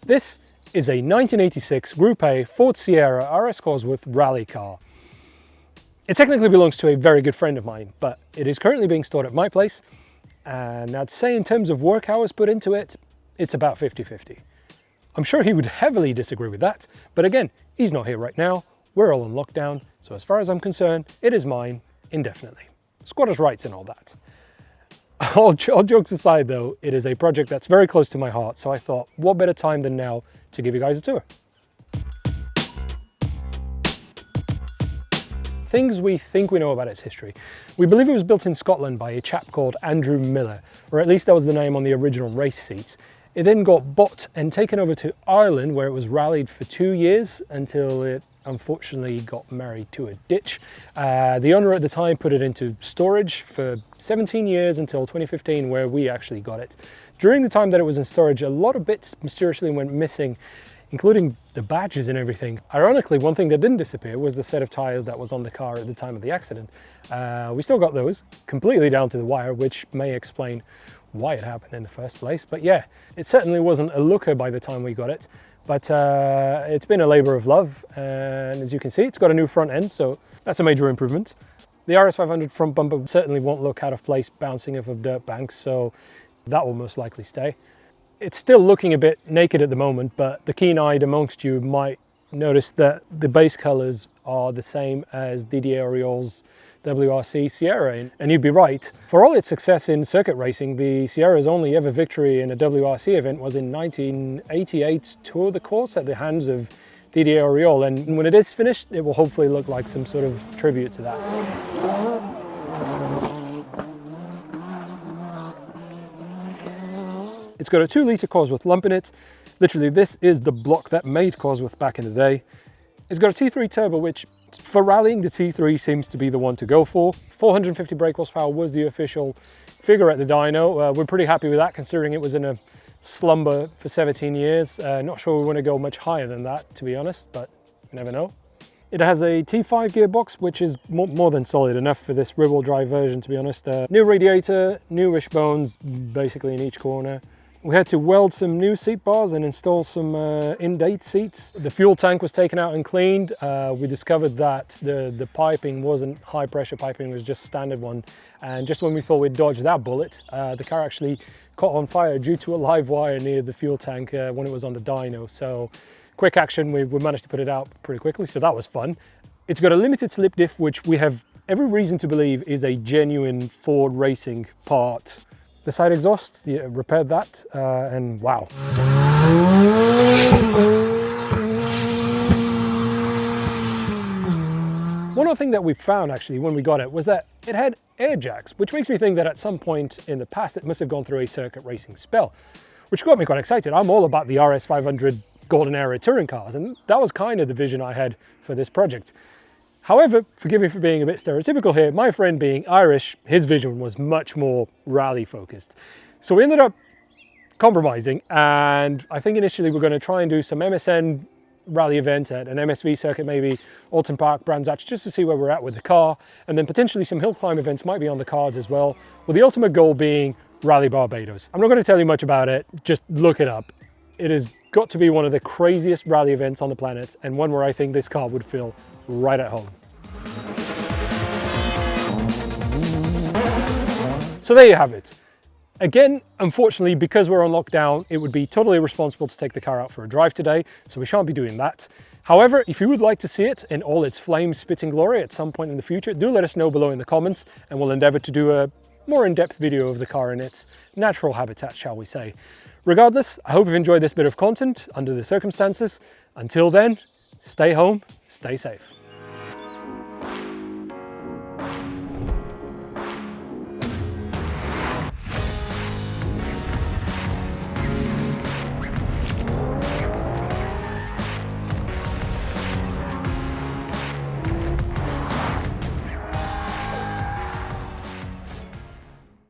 This is a 1986 Group A Ford Sierra RS Cosworth rally car. It technically belongs to a very good friend of mine, but it is currently being stored at my place, and I'd say in terms of work hours put into it, it's about 50-50. I'm sure he would heavily disagree with that, but again, he's not here right now, we're all on lockdown, so as far as I'm concerned, it is mine indefinitely. Squatters' rights and all that. All jokes aside though, it is a project that's very close to my heart, so I thought, what better time than now to give you guys a tour. Things we think we know about its history. We believe it was built in Scotland by a chap called Andrew Miller, or at least that was the name on the original race seats. It then got bought and taken over to Ireland, where it was rallied for 2 years until it unfortunately got married to a ditch. The owner at the time put it into storage for 17 years until 2015, where we actually got it. During the time that it was in storage, a lot of bits mysteriously went missing, including the badges and everything. Ironically, one thing that didn't disappear was the set of tyres that was on the car at the time of the accident. We still got those, completely down to the wire, which may explain why it happened in the first place. But yeah, it certainly wasn't a looker by the time we got it, but it's been a labour of love, and as you can see, it's got a new front end, so that's a major improvement. The RS500 front bumper certainly won't look out of place bouncing off of dirt banks, so that will most likely stay. It's still looking a bit naked at the moment, but the keen-eyed amongst you might notice that the base colours are the same as Didier Auriol's WRC Sierra, and you'd be right. For all its success in circuit racing, the Sierra's only ever victory in a WRC event was in 1988's Tour de Corse at the hands of Didier Auriol, and when it is finished, it will hopefully look like some sort of tribute to that. It's got a 2-litre Cosworth lump in it. Literally, this is the block that made Cosworth back in the day. It's got a T3 turbo, which for rallying, the T3 seems to be the one to go for. 450 brake horsepower was the official figure at the dyno. We're pretty happy with that, considering it was in a slumber for 17 years. Not sure we want to go much higher than that, to be honest, but you never know. It has a T5 gearbox, which is more than solid enough for this rear-wheel drive version, to be honest. New radiator, new wishbones, basically in each corner. We had to weld some new seat bars and install some in-date seats. The fuel tank was taken out and cleaned. We discovered that the piping wasn't high pressure piping, it was just standard one. And just when we thought we'd dodged that bullet, the car actually caught on fire due to a live wire near the fuel tank when it was on the dyno. So quick action, we managed to put it out pretty quickly, so that was fun. It's got a limited slip diff, which we have every reason to believe is a genuine Ford racing part. The side exhaust, yeah, repaired that, and wow. One other thing that we found actually when we got it was that it had air jacks, which makes me think that at some point in the past it must have gone through a circuit racing spell, which got me quite excited. I'm all about the RS500 Golden Era touring cars, and that was kind of the vision I had for this project. However, forgive me for being a bit stereotypical here, my friend being Irish, his vision was much more rally focused. So we ended up compromising, and I think initially we're going to try and do some MSN rally events at an MSV circuit, maybe Alton Park, Brands Hatch, just to see where we're at with the car, and then potentially some hill climb events might be on the cards as well, with the ultimate goal being Rally Barbados. I'm not going to tell you much about it, just look it up. It has got to be one of the craziest rally events on the planet, and one where I think this car would feel right at home. So there you have it. Again, unfortunately, because we're on lockdown, it would be totally irresponsible to take the car out for a drive today, so we shan't be doing that. However, if you would like to see it in all its flame-spitting glory at some point in the future, do let us know below in the comments, and we'll endeavour to do a more in-depth video of the car in its natural habitat, shall we say. Regardless, I hope you've enjoyed this bit of content under the circumstances. Until then, stay home, stay safe.